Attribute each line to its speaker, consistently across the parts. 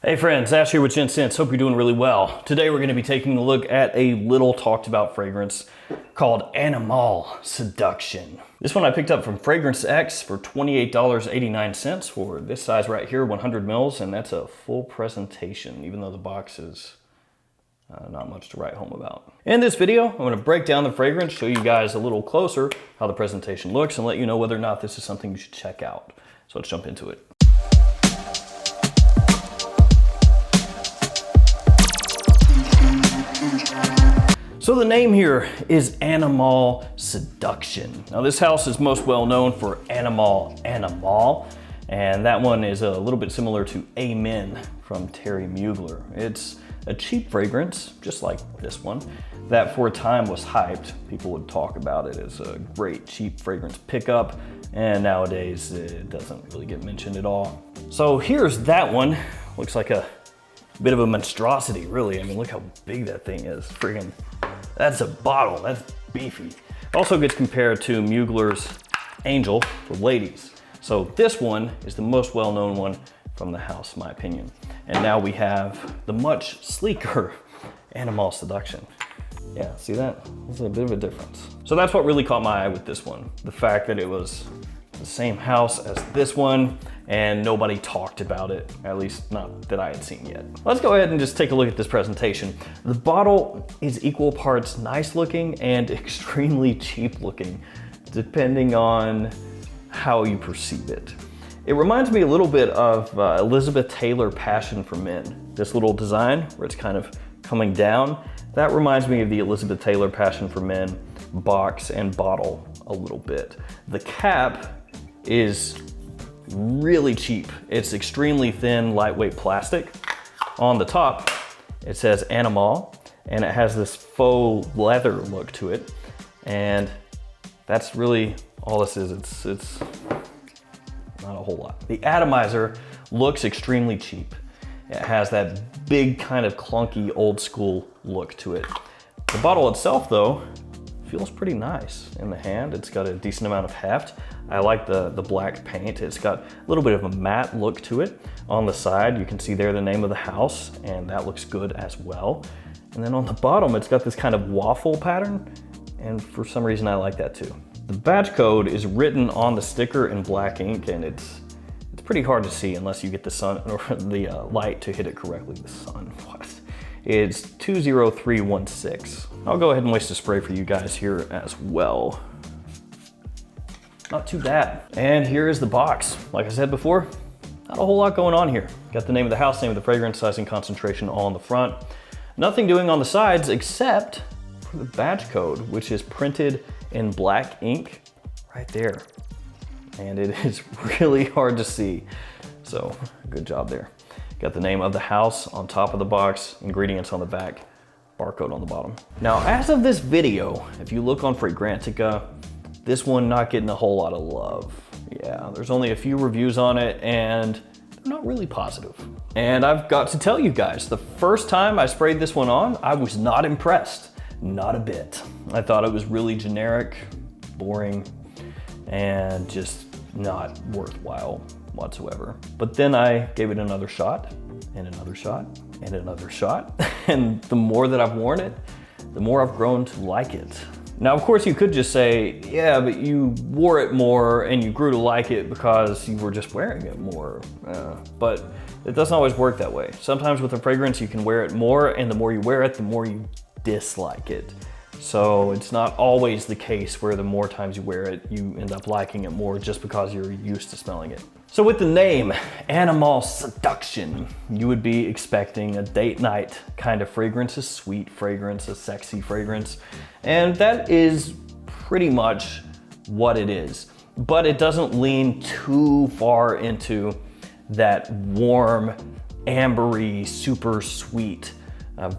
Speaker 1: Hey friends, Ash here with Gents. Hope you're doing really well. Today we're going to be taking a look at a little talked about fragrance called Animale Seduction. This one I picked up from Fragrance X for $28.89 for this size right here, 100 mils, and that's a full presentation, even though the box is not much to write home about. In this video, I'm going to break down the fragrance, show you guys a little closer how the presentation looks, and let you know whether or not this is something you should check out. So let's jump into it. So the name here is Animale Seduction. Now this house is most well known for Animale, and that one is a little bit similar to Amen from Terry Mugler. It's a cheap fragrance, just like this one, that for a time was hyped. People would talk about it as a great cheap fragrance pickup, and nowadays it doesn't really get mentioned at all. So here's that one. Looks like a bit of a monstrosity, really. I mean, look how big that thing is. Friggin', that's a bottle, that's beefy. Also gets compared to Mugler's Angel for ladies. So this one is the most well-known one from the house, in my opinion. And now we have the much sleeker Animale Seduction. Yeah, see that? There's a bit of a difference. So that's what really caught my eye with this one. The fact that it was the same house as this one, and nobody talked about it, at least not that I had seen yet. Let's go ahead and just take a look at this presentation. The bottle is equal parts nice looking and extremely cheap looking, depending on how you perceive it. It reminds me a little bit of Elizabeth Taylor Passion for Men. This little design where it's kind of coming down, that reminds me of the Elizabeth Taylor Passion for Men box and bottle a little bit. The cap is really cheap. It's extremely thin, lightweight plastic. On the top, it says Animale, and it has this faux leather look to it. And that's really all this is. It's not a whole lot. The atomizer looks extremely cheap. It has that big kind of clunky old school look to it. The bottle itself though, feels pretty nice in the hand. It's got a decent amount of heft. I like the black paint. It's got a little bit of a matte look to it. On the side, you can see there the name of the house, and that looks good as well. And then on the bottom, it's got this kind of waffle pattern, and for some reason I like that too. The batch code is written on the sticker in black ink, and it's pretty hard to see unless you get the sun or the light to hit it correctly. The sun, what? It's 20316. I'll go ahead and waste a spray for you guys here as well. Not too bad. And here is the box. Like I said before, not a whole lot going on here. Got the name of the house, name of the fragrance, size and concentration all on the front. Nothing doing on the sides except for the batch code, which is printed in black ink right there. And it is really hard to see. So good job there. Got the name of the house on top of the box, ingredients on the back, barcode on the bottom. Now, as of this video, if you look on Fragrantica, this one not getting a whole lot of love. Yeah, there's only a few reviews on it and they're not really positive. And I've got to tell you guys, the first time I sprayed this one on, I was not impressed, not a bit. I thought it was really generic, boring, and just not worthwhile whatsoever. But then I gave it another shot, and another shot, and another shot. And the more that I've worn it, the more I've grown to like it. Now, of course, you could just say, yeah, but you wore it more and you grew to like it because you were just wearing it more. But it doesn't always work that way. Sometimes with a fragrance, you can wear it more, and the more you wear it, the more you dislike it. So it's not always the case where the more times you wear it, you end up liking it more just because you're used to smelling it. So with the name, Animale Seduction, you would be expecting a date night kind of fragrance, a sweet fragrance, a sexy fragrance. And that is pretty much what it is. But it doesn't lean too far into that warm, ambery, super sweet,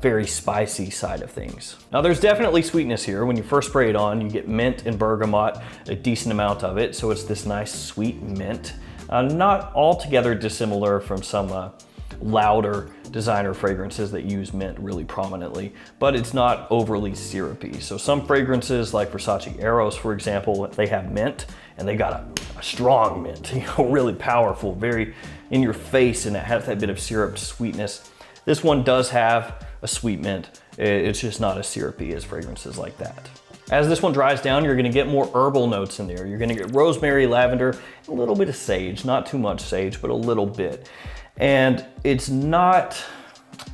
Speaker 1: very spicy side of things. Now there's definitely sweetness here. When you first spray it on, you get mint and bergamot, a decent amount of it. So it's this nice sweet mint. Not altogether dissimilar from some louder designer fragrances that use mint really prominently, but it's not overly syrupy. So some fragrances like Versace Eros, for example, they have mint and they got a strong mint, really powerful, very in your face and it has that bit of syrup sweetness. This one does have a sweet mint. It's just not as syrupy as fragrances like that. As this one dries down, you're gonna get more herbal notes in there. You're gonna get rosemary, lavender, a little bit of sage, not too much sage, but a little bit. And it's not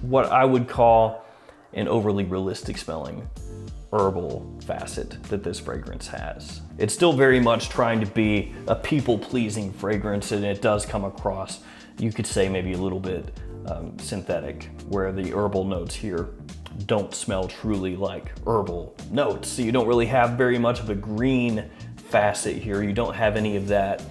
Speaker 1: what I would call an overly realistic smelling herbal facet that this fragrance has. It's still very much trying to be a people-pleasing fragrance, and it does come across, you could say, maybe a little bit synthetic, where the herbal notes here don't smell truly like herbal notes. So you don't really have very much of a green facet here. You don't have any of that,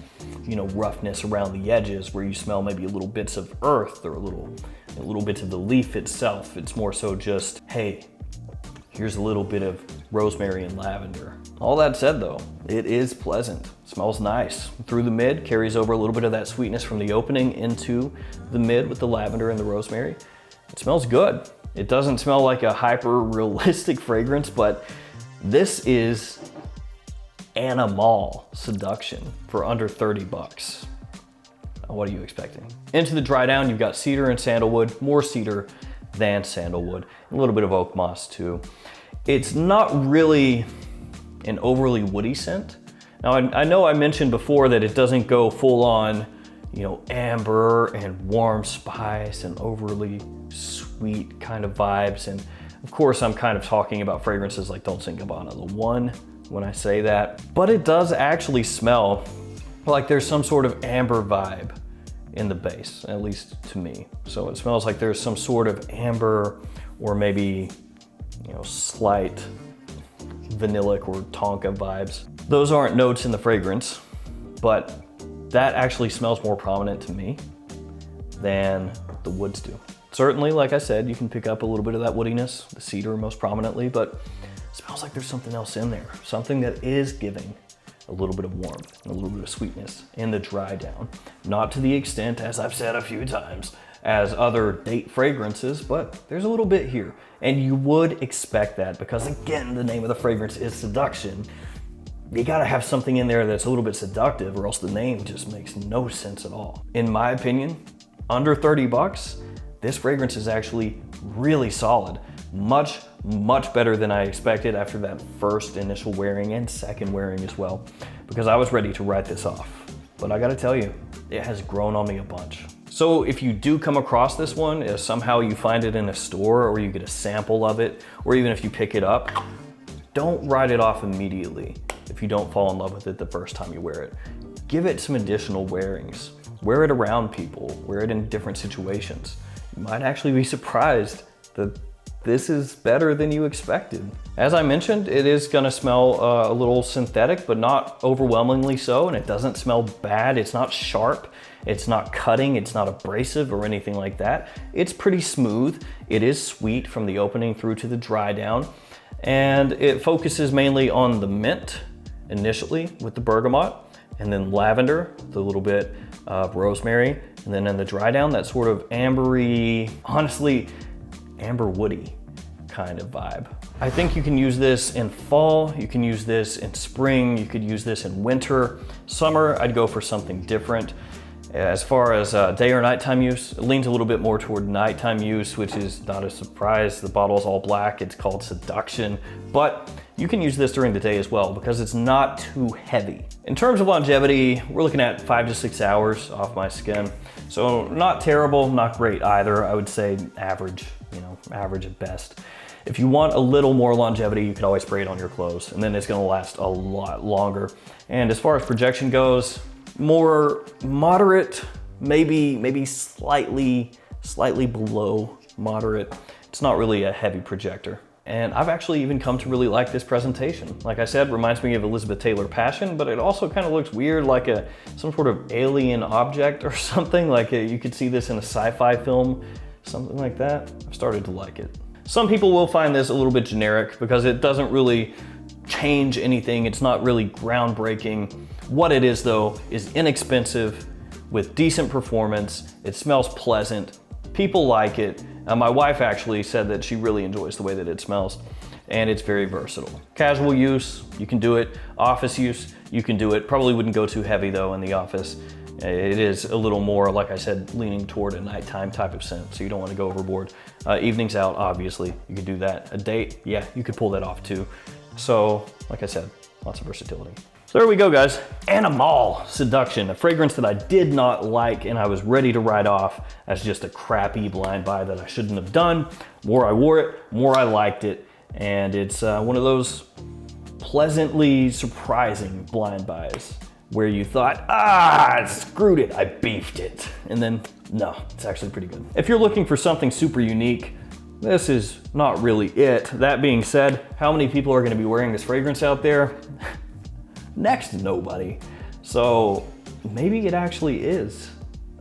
Speaker 1: you know, roughness around the edges where you smell maybe a little bits of earth or a little bits of the leaf itself. It's more so just, hey, here's a little bit of rosemary and lavender. All that said though, it is pleasant. Smells nice. Through the mid, carries over a little bit of that sweetness from the opening into the mid with the lavender and the rosemary. It smells good. It doesn't smell like a hyper realistic fragrance, but this is Animale Seduction for under 30 bucks. What are you expecting? Into the Drydown, you've got cedar and sandalwood, more cedar than sandalwood, a little bit of oak moss too. It's not really an overly woody scent. Now, I know I mentioned before that it doesn't go full on, you know, amber and warm spice and overly sweet kind of vibes. And of course, I'm kind of talking about fragrances like Dolce & Gabbana, the one, when I say that. But it does actually smell like there's some sort of amber vibe in the base, at least to me. So it smells like there's some sort of amber or maybe, you know, slight vanillic or tonka vibes. Those aren't notes in the fragrance, but that actually smells more prominent to me than the woods do. Certainly, like I said, you can pick up a little bit of that woodiness, the cedar most prominently, but it smells like there's something else in there, something that is giving a little bit of warmth, a little bit of sweetness in the Drydown. Not to the extent, as I've said a few times, as other date fragrances, but there's a little bit here. And you would expect that because, again, the name of the fragrance is Seduction. You gotta have something in there that's a little bit seductive, or else the name just makes no sense at all. In my opinion, under 30 bucks, this fragrance is actually really solid. Much, much better than I expected after that first initial wearing and second wearing as well, because I was ready to write this off. But I gotta tell you, it has grown on me a bunch. So if you do come across this one, if somehow you find it in a store or you get a sample of it, or even if you pick it up, don't write it off immediately if you don't fall in love with it the first time you wear it. Give it some additional wearings. Wear it around people, wear it in different situations. You might actually be surprised that this is better than you expected. As I mentioned, it is gonna smell a little synthetic, but not overwhelmingly so, and it doesn't smell bad. It's not sharp, it's not cutting, it's not abrasive or anything like that. It's pretty smooth. It is sweet from the opening through to the Drydown, and it focuses mainly on the mint initially with the bergamot, and then lavender, with a little bit of rosemary, and then in the Drydown, that sort of ambery, honestly, amber woody kind of vibe. I think you can use this in fall, you can use this in spring, you could use this in winter. Summer, I'd go for something different. As far as day or nighttime use, it leans a little bit more toward nighttime use, which is not a surprise. The bottle's all black, it's called Seduction, but you can use this during the day as well because it's not too heavy. In terms of longevity, we're looking at 5 to 6 hours off my skin. So not terrible, not great either. I would say average, average at best. If you want a little more longevity, you can always spray it on your clothes and then it's gonna last a lot longer. And as far as projection goes, more moderate, maybe slightly below moderate. It's not really a heavy projector. And I've actually even come to really like this presentation. Like I said, reminds me of Elizabeth Taylor Passion, but it also kind of looks weird, like some sort of alien object or something. Like you could see this in a sci-fi film, something like that. I've started to like it. Some people will find this a little bit generic because it doesn't really change anything. It's not really groundbreaking. What it is though is inexpensive with decent performance. It smells pleasant. People like it. My wife actually said that she really enjoys the way that it smells, and it's very versatile. Casual use, you can do it. Office use, you can do it. Probably wouldn't go too heavy though in the office. It is a little more, like I said, leaning toward a nighttime type of scent, so you don't want to go overboard. Evenings out, obviously, you could do that. A date, yeah, you could pull that off too. So, like I said, lots of versatility. So there we go, guys. Animale Seduction, a fragrance that I did not like and I was ready to write off as just a crappy blind buy that I shouldn't have done. More I wore it, more I liked it, and it's one of those pleasantly surprising blind buys where you thought, I screwed it, I beefed it. And then, no, it's actually pretty good. If you're looking for something super unique, this is not really it. That being said, how many people are gonna be wearing this fragrance out there? Next to nobody. So maybe it actually is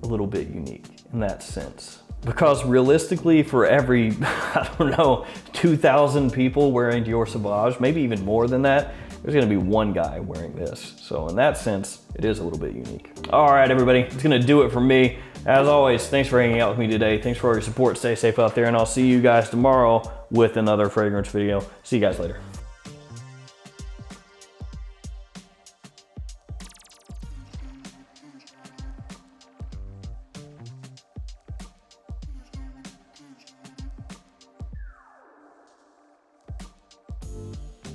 Speaker 1: a little bit unique in that sense. Because realistically, for every, I don't know, 2,000 people wearing Dior Sauvage, maybe even more than that, there's gonna be one guy wearing this. So in that sense, it is a little bit unique. All right, everybody, it's gonna do it for me. As always, thanks for hanging out with me today. Thanks for all your support. Stay safe out there, and I'll see you guys tomorrow with another fragrance video. See you guys later.